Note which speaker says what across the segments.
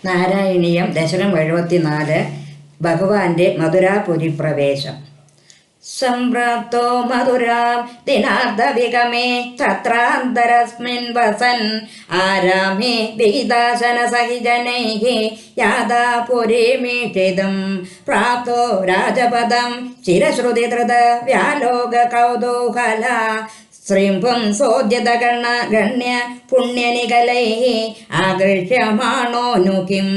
Speaker 1: നാരായണീയം ദശകം 74 ഭഗവാന്റെ മധുരാപുരി പ്രവേശം. സംപ്രാപ്തോ മധുരാം ദിനാർദ്ധവിഗമേ തത്രാന്തരസ്മിൻ വസൻ ആരാമേ വിഹിതാശന സഹിജനൈഃ യാതാ പുരീമീഷിതും പ്രാപ്തോ രാജപദം ചിരശ്രുതിധൃത വ്യാലോക കൗതൂഹല ശ്രീംഭും സോദ്യതഗണ്യ പുണ്യനികലൈഃ ആകൃഷ്യമാണോനു കിം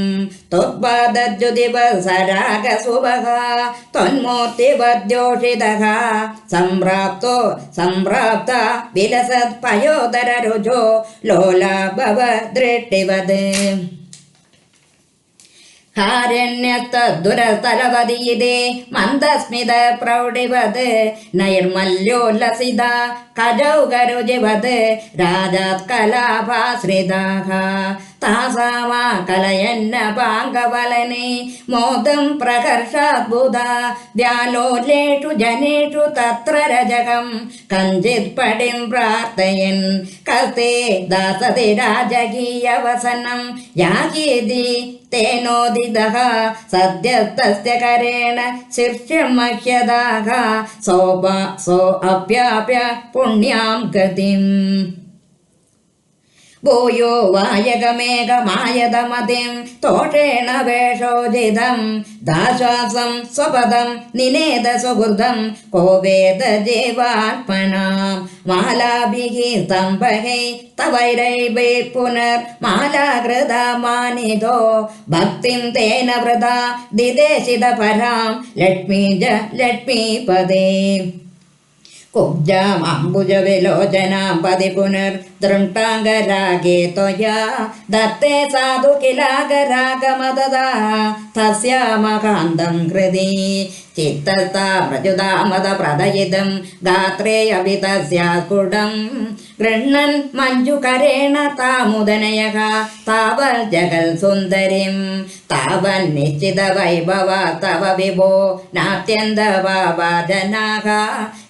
Speaker 1: ത്വത്പാദദ്യുതിവസരാഗസുഭഃ ത്വന്മൂർത്തിവദ്യോഷിതഃ സംപ്രാപ്ത വിലസത് പയോദരരുജോ ലോലാഭവ ദൃഷ്ടിവത് ഹാരണ്യത്തദുരതലവതീതേ മന്ദസ്മിത പ്രൗഢിവത് നൈർമല്യോല്ലസിത കജൗകരുജിവത് രാജാത്കലാഭാശ്രിതാഃ താസാമാ കലയന്ന പാങ്കവലനെ മോദം പ്രകർഷാദ്ഭുത വ്യാലോലേഷു ജനേഷു തത്ര രജകം കഞ്ചിത് പടിം പ്രാർത്ഥയൻ കസ്തേ ദാസതി രാജകീയവസനം യാഗീതി തേനോദിതഃ സദ്യസ്തസ്യ കരേണ ശീർഷം മഹ്യദാഃ സോ അപ്യാപ്യ പുണ്യാം ഗതിം ഭൂയോ വായകമേഘമായതമതിം തോഷേണ വേഷോജിതം ദാശ്വാസം സ്വപദം നിനേദ സുഹൃദം കോ വേദ ജീവാത്മനാം മാലാഭിഃ സ്തംഭൈഃ തവൈരൈവൈ പുനർ മാലാകൃതമാനിതോ ഭക്തിം തേന വൃഥാ ദിദേശിത പരാം ലക്ഷ്മീപദേ കുബ്ജാം അംബുജവിലോചനാം പതി പുനർദൃഷ്ടാംഗരാഗേ ത്വയാ ദത്തേ സാധു കിലാഗരാഗമദദാ തസ്യാമകാന്തം ഹൃദി ചിത്തസ്താ പ്രചുദാമദ പ്രദയിതം ഗാത്രേ അഭി തസ്യാസ്ഫുടം ഗൃഹ്ണൻ മഞ്ജുകരേണ താമുദനയഃ താവൽ ജഗൽ സുന്ദരിം താവൻ നിശ്ചിത വൈഭവ തവ വിഭോ നാത്യന്ത ഭാവജനാഃ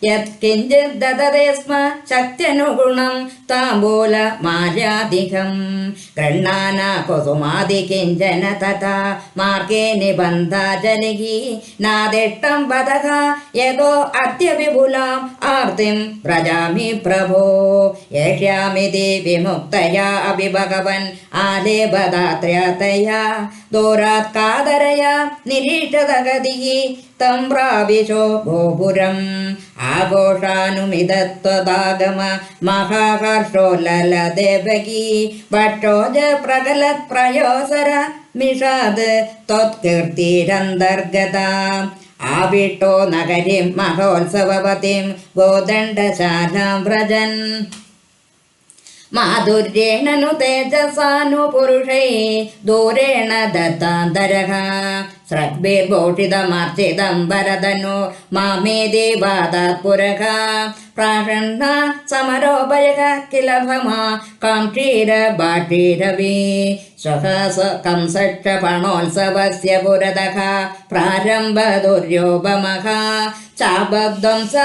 Speaker 1: യത് കിഞ്ചിത് ദദതേ സ്മ ശക്ത്യനുഗുണം താംബൂല മാല്യാദികം ഗൃഹ്ണാന കുസുമാദി കിഞ്ചന തഥാ മാർഗേ നിബന്ധാജലിഃ നാദിഷ്ടം വദഃ യതോ അദ്യ വിപുലാം ആർത്തിം വ്രജാമി പ്രഭോ യേഷ്യാമിതി വിമുക്തയാ അഭി ഭഗവൻ ആലേപദാത്രയതയാ ദൂരാത് കാതരയാ നിരീക്ഷതഗതിഃ തം പ്രാവിശോ ഗോപുരം ആഘോഷാനുമിതത്വദാഗമ മഹാഹർഷോല്ലലദേവകീ ഭക്ഷോജ പ്രകലത് പ്രയോസര മിഷാദ് ത്വത്കീർത്തിരന്തർഗത ആവിട്ടോ നഗരിം മഹോത്സവവതിം ഗോദണ്ഡശാലാം വ്രജൻ മാധുര്യേണ തേജസാനു പുരുഷൈ ദൂരേണ ദത്താന്തരഃ സ്രഗ്ഭിർഭൂഷിതമർച്ചിതം വരദനോ മാമേതി വാദാത് പുരഃ പ്രാഷണ്ണ സമരോഭയഃ കില ഭമാ കാംക്ഷീരഭാഷീരവി സ്വഹസ കംസക്ഷപണോത്സവസ്യ പുരതഃ പ്രാരംഭ ദുര്യോപമഃ ചാപധ്വംസ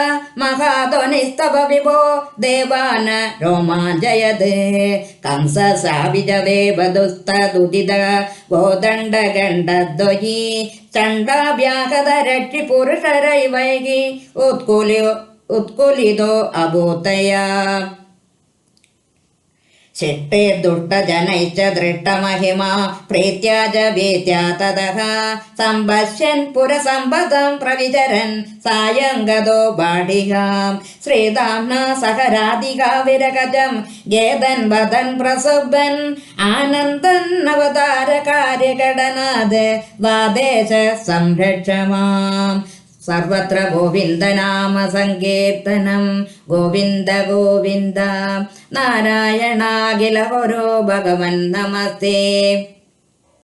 Speaker 1: മഹാധ്വനിസ്തവ വിഭോ ദേവാന രോമാഞ്ജയത് കംസ സാവിജവേവദുസ്തദുദിത ഗോദണ്ഡഗണ്ഡദ്വയീ ചണ്ഡാഭ്യാഹത രക്ഷി പുരുഷരൈവൈഃ ഉത്കുലിതോ അഭൂതയാ ശിഷ്ടൈർദുഷ്ടജനൈശ്ച ദൃഷ്ടമഹിമാ പ്രീത്യാ ച ഭീത്യാ തതഃ സംപശ്യൻ പുരസമ്പദം പ്രവിചരൻ സായം ഗതോ ബാഡികാം ശ്രീധാംന സഹരാധികാ വിരഗജം ഗേദൻ വദൻ പ്രസുബ്ബൻ ആനന്ദൻ അവതാര കാര്യഘടനാത് വാദേശ സംരക്ഷമാം സർവത്ര ഗോവിന്ദനാമ സങ്കീർത്തനം ഗോവിന്ദ ഗോവിന്ദ നാരായണാഖില ഗുരോ ഭഗവൻ നമസ്തേ.